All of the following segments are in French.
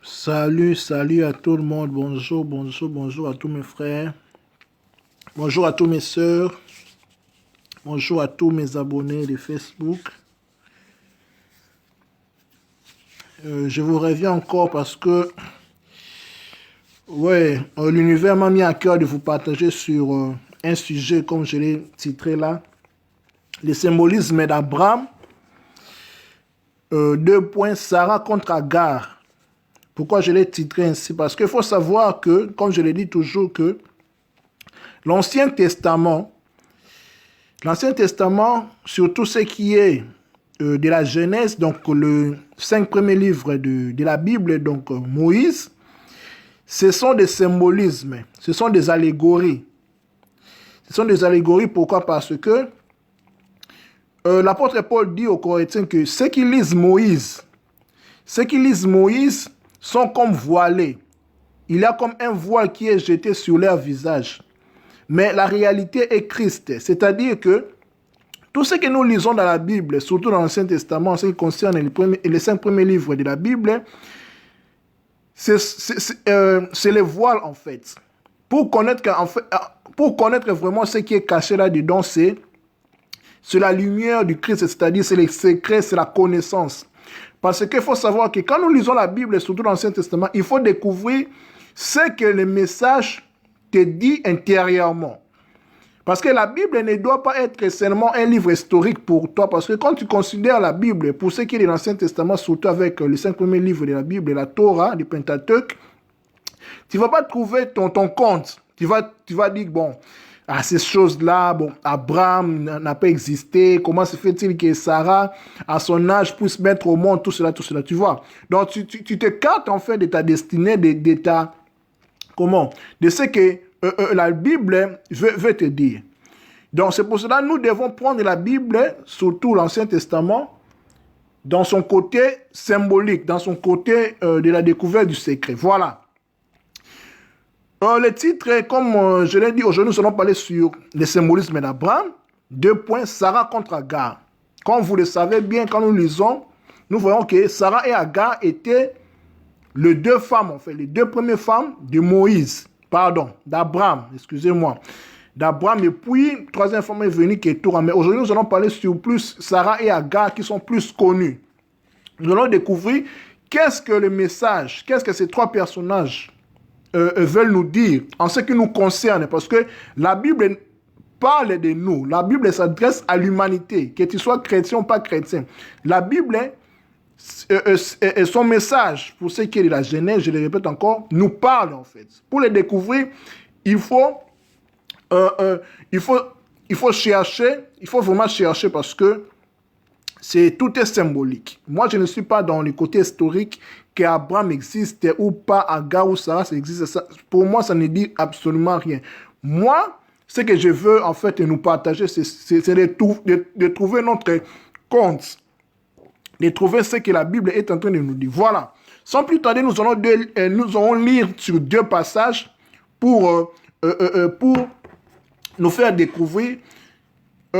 Salut à tout le monde. Bonjour à tous mes frères. Bonjour à tous mes sœurs. Bonjour à tous mes abonnés de Facebook. Je vous reviens encore parce que l'univers m'a mis à cœur de vous partager sur un sujet comme je l'ai titré là. Le symbolisme d'Abraham. 2 points, Sarah contre Agar. Pourquoi je l'ai titré ainsi? Parce qu'il faut savoir que, comme je l'ai dit toujours, que l'Ancien Testament, surtout ce qui est de la Genèse, donc le 5 premiers livres de la Bible, donc Moïse, ce sont des symbolismes, ce sont des allégories. Ce sont des allégories, pourquoi? Parce que l'apôtre Paul dit aux Corinthiens que ceux qui lisent Moïse sont comme voilés. Il y a comme un voile qui est jeté sur leur visage. Mais la réalité est Christ. C'est-à-dire que tout ce que nous lisons dans la Bible, surtout dans l'Ancien Testament, en ce qui concerne les 5 premiers livres de la Bible, c'est les voiles en fait. Pour connaître vraiment ce qui est caché là-dedans, c'est la lumière du Christ, c'est-à-dire c'est les secrets, c'est la connaissance. Parce qu'il faut savoir que quand nous lisons la Bible, surtout dans l'Ancien Testament, il faut découvrir ce que le message te dit intérieurement. Parce que la Bible ne doit pas être seulement un livre historique pour toi. Parce que quand tu considères la Bible, pour ce qui est de l'Ancien Testament, surtout avec les 5 premiers livres de la Bible, la Torah, le Pentateuque, tu ne vas pas trouver ton compte. Tu vas dire, bon, ces choses-là, bon, Abraham n'a pas existé. Comment se fait-il que Sarah, à son âge, puisse mettre au monde tout cela, tu vois. Donc, tu t'écartes en fait de ta destinée, de ce que la Bible veut te dire. Donc, c'est pour cela que nous devons prendre la Bible, surtout l'Ancien Testament, dans son côté symbolique, dans son côté de la découverte du secret. Voilà. Le titre, comme je l'ai dit, aujourd'hui, nous allons parler sur le symbolisme d'Abraham. 2 points, Sarah contre Agar. Comme vous le savez bien, quand nous lisons, nous voyons que Sarah et Agar étaient les 2 femmes, en fait, les 2 premières femmes d'Abraham, excusez-moi. D'Abraham, et puis, 3e femme est venue qui est Ketura. Mais aujourd'hui, nous allons parler sur plus Sarah et Agar qui sont plus connus. Nous allons découvrir qu'est-ce que le message, qu'est-ce que ces 3 personnages veulent nous dire en ce qui nous concerne, parce que la Bible parle de nous. La Bible s'adresse à l'humanité, que tu sois chrétien ou pas chrétien. La Bible, son message, pour ce qui est de la Genèse, je le répète encore, nous parle en fait. Pour le découvrir, il faut chercher, il faut vraiment chercher parce que tout est symbolique. Moi, je ne suis pas dans le côté historique qu'Abraham existe ou pas, Agar ou Sarah, ça existe. Ça, pour moi, ça ne dit absolument rien. Moi, ce que je veux en fait nous partager, c'est de trouver notre compte, de trouver ce que la Bible est en train de nous dire. Voilà. Sans plus tarder, nous allons lire sur 2 passages pour nous faire découvrir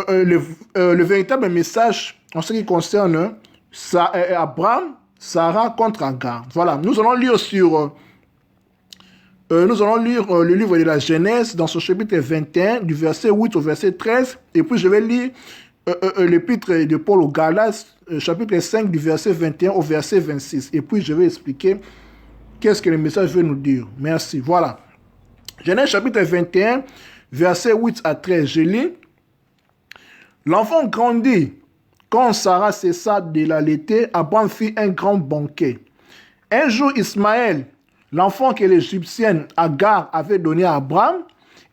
le véritable message en ce qui concerne Abraham, Sarah contre Agar. Voilà, nous allons lire le livre de la Genèse dans son chapitre 21, du verset 8 au verset 13, et puis je vais lire l'épître de Paul aux Galates, chapitre 5, du verset 21 au verset 26, et puis je vais expliquer qu'est-ce que le message veut nous dire. Merci, voilà. Genèse chapitre 21, verset 8 à 13, je lis. L'enfant grandit. Quand Sarah cessa de l'allaiter, Abraham fit un grand banquet. Un jour, Ismaël, l'enfant que l'Égyptienne Agar avait donné à Abraham,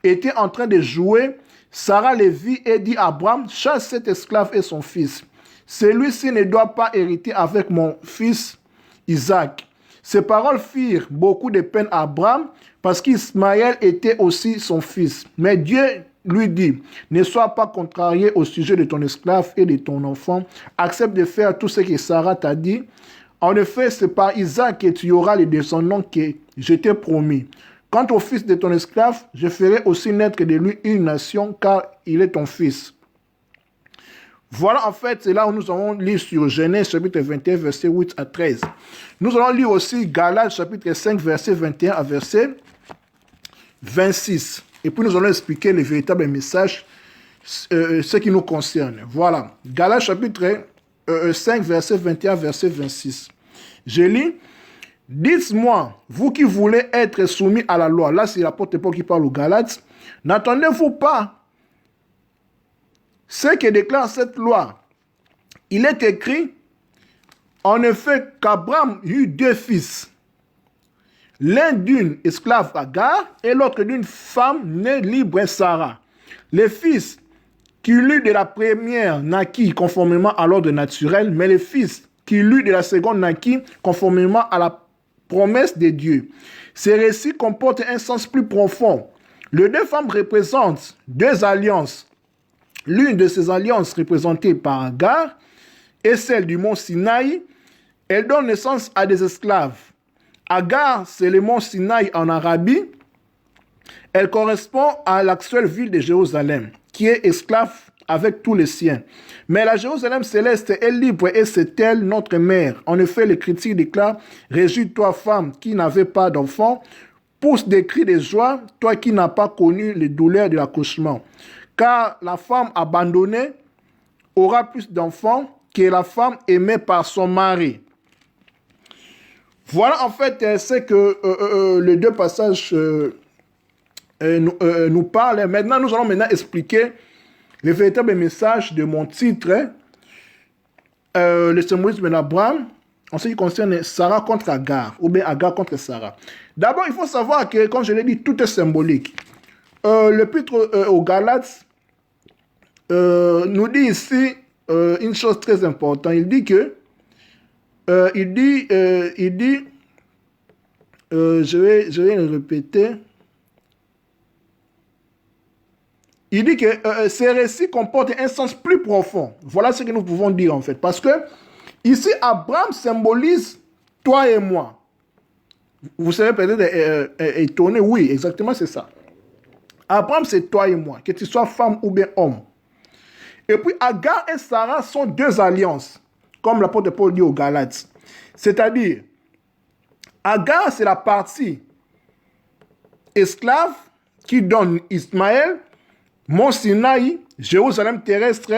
était en train de jouer. Sarah le vit et dit à Abraham, chasse cet esclave et son fils. Celui-ci ne doit pas hériter avec mon fils Isaac. Ces paroles firent beaucoup de peine à Abraham parce qu'Ismaël était aussi son fils. Mais Dieu lui dit, ne sois pas contrarié au sujet de ton esclave et de ton enfant. Accepte de faire tout ce que Sarah t'a dit. En effet, c'est par Isaac que tu auras les descendants que je t'ai promis. Quant au fils de ton esclave, je ferai aussi naître de lui une nation, car il est ton fils. Voilà en fait, c'est là où nous allons lire sur Genèse chapitre 21, verset 8 à 13. Nous allons lire aussi Galates chapitre 5, verset 21 à verset 26. Et puis nous allons expliquer le véritable message, ce qui nous concerne. Voilà, Galates chapitre 5, verset 21 à verset 26. Je lis, « Dites-moi, vous qui voulez être soumis à la loi. » Là, c'est l'apôtre Paul qui parle aux Galates. « N'attendez-vous pas ce que déclare cette loi? Il est écrit, en effet, qu'Abraham eut deux fils, l'un d'une esclave Agar et l'autre d'une femme née libre Sarah. Les fils qu'il eut de la première naquit conformément à l'ordre naturel, mais les fils qu'il eut de la seconde naquit conformément à la promesse de Dieu. Ces récits comportent un sens plus profond. Les deux femmes représentent deux alliances. L'une de ces alliances représentée par Agar est celle du mont Sinaï. Elle donne naissance à des esclaves. Agar, c'est le mont Sinaï en Arabie. Elle correspond à l'actuelle ville de Jérusalem, qui est esclave avec tous les siens. Mais la Jérusalem céleste est libre et c'est elle notre mère. En effet, l'Écriture déclare, « Réjouis-toi, femme qui n'avait pas d'enfant, pousse des cris de joie, toi qui n'as pas connu les douleurs de l'accouchement. Car la femme abandonnée aura plus d'enfants que la femme aimée par son mari. » Voilà en fait ce que les deux passages nous parlent. Maintenant, nous allons expliquer le véritable message de mon titre, le symbolisme d'Abraham, en ce qui concerne Sarah contre Agar, ou bien Agar contre Sarah. D'abord, il faut savoir que, comme je l'ai dit, tout est symbolique. L'épître aux Galates nous dit ici une chose très importante. Il dit que je vais le répéter. Il dit que ces récits comportent un sens plus profond. Voilà ce que nous pouvons dire en fait. Parce que ici, Abraham symbolise toi et moi. Vous serez peut-être étonné. Oui, exactement, c'est ça. Abraham, c'est toi et moi, que tu sois femme ou bien homme. Et puis, Agar et Sarah sont deux alliances, comme l'apôtre Paul dit aux Galates. C'est-à-dire, Agar, c'est la partie esclave qui donne Ismaël, Mont Sinaï, Jérusalem terrestre,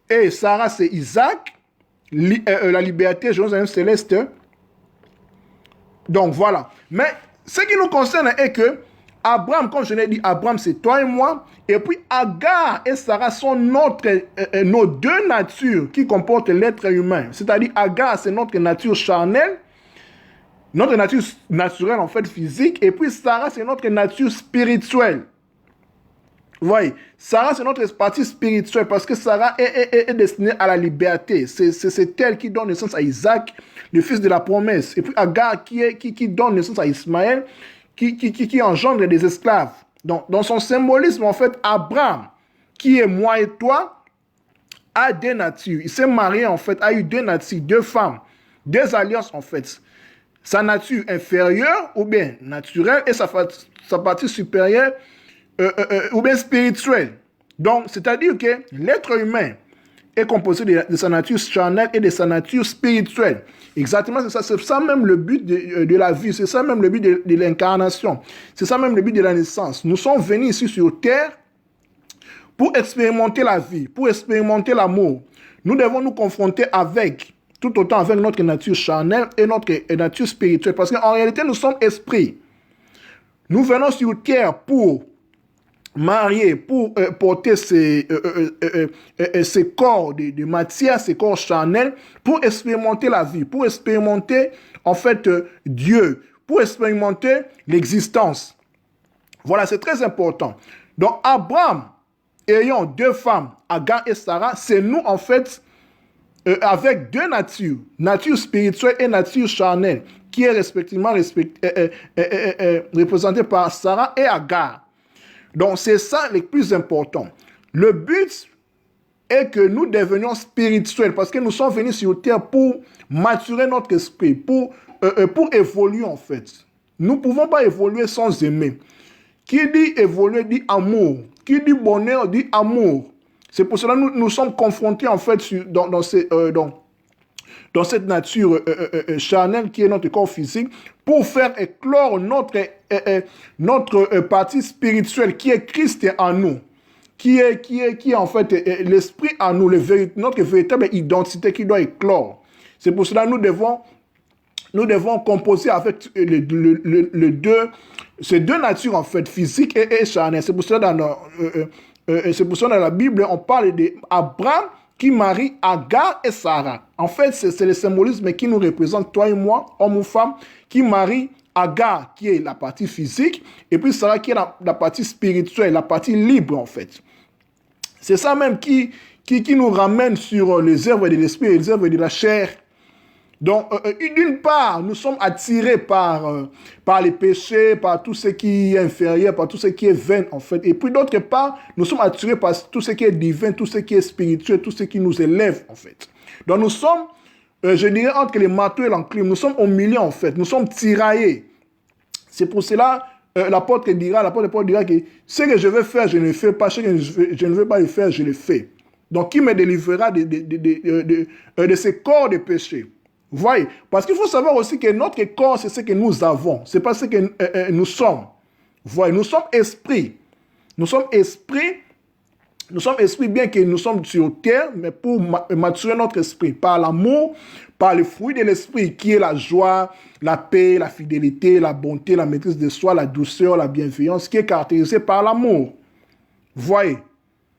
et Sarah, c'est Isaac, la liberté, Jérusalem céleste. Donc, voilà. Mais ce qui nous concerne est que Abraham, comme je l'ai dit, Abraham, c'est toi et moi. Et puis, Agar et Sarah sont nos deux natures qui comportent l'être humain. C'est-à-dire, Agar, c'est notre nature charnelle, notre nature naturelle, en fait, physique. Et puis, Sarah, c'est notre nature spirituelle. Vous voyez, Sarah, c'est notre partie spirituelle parce que Sarah est destinée à la liberté. C'est elle qui donne naissance à Isaac, le fils de la promesse. Et puis Agar qui donne naissance à Ismaël, qui engendre des esclaves. Donc, dans son symbolisme, en fait, Abraham, qui est moi et toi, a deux natures. Il s'est marié, en fait, a eu deux natures, deux femmes, deux alliances, en fait. Sa nature inférieure ou bien naturelle et sa partie supérieure ou bien spirituel. Donc, c'est-à-dire que l'être humain est composé de sa nature charnelle et de sa nature spirituelle. Exactement, c'est ça même le but de la vie, c'est ça même le but de l'incarnation, c'est ça même le but de la naissance. Nous sommes venus ici sur terre pour expérimenter la vie, pour expérimenter l'amour. Nous devons nous confronter tout autant avec notre nature charnelle et notre nature spirituelle, parce qu'en réalité, nous sommes esprits. Nous venons sur terre pour mariés, pour porter ces corps de matière, ces corps charnels, pour expérimenter la vie, pour expérimenter en fait Dieu, pour expérimenter l'existence. Voilà, c'est très important. Donc Abraham, ayant deux femmes, Agar et Sarah, c'est nous en fait avec deux natures, nature spirituelle et nature charnelle, qui est respectivement représentée par Sarah et Agar. Donc, c'est ça le plus important. Le but est que nous devenions spirituels parce que nous sommes venus sur terre pour maturer notre esprit, pour évoluer en fait. Nous ne pouvons pas évoluer sans aimer. Qui dit évoluer dit amour. Qui dit bonheur dit amour. C'est pour cela que nous sommes confrontés, en fait, dans cette nature charnelle qui est notre corps physique, pour faire éclore notre partie spirituelle qui est Christ en nous, qui est en fait l'esprit en nous, notre véritable identité qui doit éclore. C'est pour cela que nous devons composer avec ces deux natures, en fait, physique et charnelle. C'est pour cela dans la Bible, on parle d'Abraham qui marie Agar et Sarah. En fait, c'est le symbolisme qui nous représente, toi et moi, homme ou femme, qui marie Agar, qui est la partie physique, et puis Sarah, qui est la partie spirituelle, la partie libre, en fait. C'est ça même qui nous ramène sur les œuvres de l'esprit et les œuvres de la chair. Donc, d'une part, nous sommes attirés par les péchés, par tout ce qui est inférieur, par tout ce qui est vain, en fait. Et puis, d'autre part, nous sommes attirés par tout ce qui est divin, tout ce qui est spirituel, tout ce qui nous élève, en fait. Donc, nous sommes, je dirais, entre les marteaux et l'enclume. Nous sommes au milieu, en fait. Nous sommes tiraillés. C'est pour cela, l'apôtre Paul dira que ce que je veux faire, je ne le fais pas. Ce que je ne veux pas le faire, je le fais. Donc, qui me délivrera de ces corps de péché? Vous voyez, parce qu'il faut savoir aussi que notre corps, c'est ce que nous avons. Ce n'est pas ce que nous sommes. Vous voyez, nous sommes esprits. Nous sommes esprits, bien que nous sommes sur terre, mais pour maturer notre esprit, par l'amour, par le fruit de l'esprit, qui est la joie, la paix, la fidélité, la bonté, la maîtrise de soi, la douceur, la bienveillance, qui est caractérisée par l'amour. Vous voyez,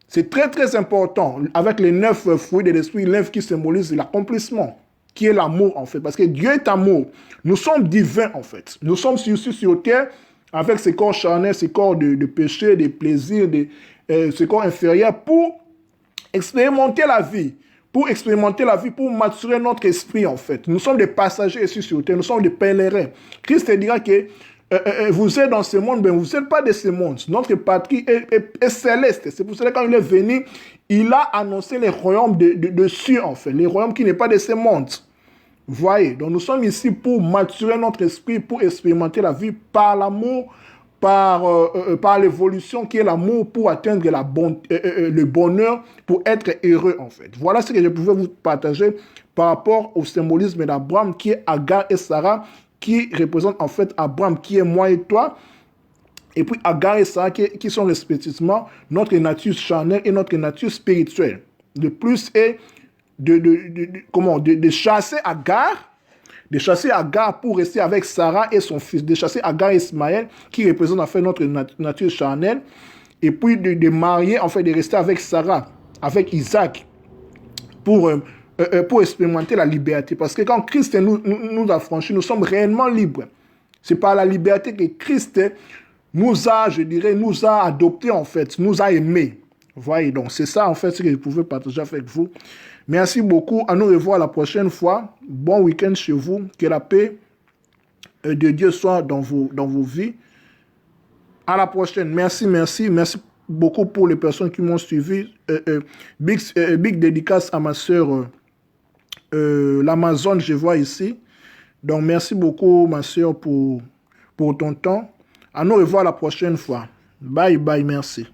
c'est très très important. Avec les 9 fruits de l'esprit, 9 qui symbolisent l'accomplissement, qui est l'amour, en fait. Parce que Dieu est amour. Nous sommes divins, en fait. Nous sommes ici sur terre avec ces corps charnels, ces corps de péché, de plaisir, ces corps inférieurs pour expérimenter la vie. Pour maturer notre esprit, en fait. Nous sommes des passagers ici sur terre. Nous sommes des pèlerins. Christ dira que vous êtes dans ce monde, mais vous n'êtes pas de ce monde. Notre patrie est céleste. C'est pour cela que quand il est venu, il a annoncé les royaumes de cieux, en fait. Les royaumes qui n'est pas de ce monde. Vous voyez, donc nous sommes ici pour maturer notre esprit, pour expérimenter la vie par l'amour, par l'évolution qui est l'amour, pour atteindre le bonheur, pour être heureux, en fait. Voilà ce que je pouvais vous partager par rapport au symbolisme d'Abraham, qui est Agar et Sarah, qui représente en fait Abraham, qui est moi et toi, et puis Agar et Sarah, qui sont respectivement notre nature charnelle et notre nature spirituelle. Le plus est de chasser Agar pour rester avec Sarah et son fils, de chasser Agar et Ismaël, qui représentent en fait notre nature charnelle, et puis de marier, en fait, de rester avec Sarah, avec Isaac, pour expérimenter la liberté. Parce que quand Christ nous a franchis, nous sommes réellement libres. C'est par la liberté que Christ nous a adoptés, en fait, nous a aimés. Vous voyez, donc c'est ça, en fait, ce que je pouvais partager avec vous. Merci beaucoup. À nous revoir la prochaine fois. Bon week-end chez vous. Que la paix de Dieu soit dans vos vies. À la prochaine. Merci beaucoup pour les personnes qui m'ont suivi. Big dédicace à ma soeur l'Amazon, je vois ici. Donc, merci beaucoup, ma soeur, pour ton temps. À nous revoir la prochaine fois. Bye, merci.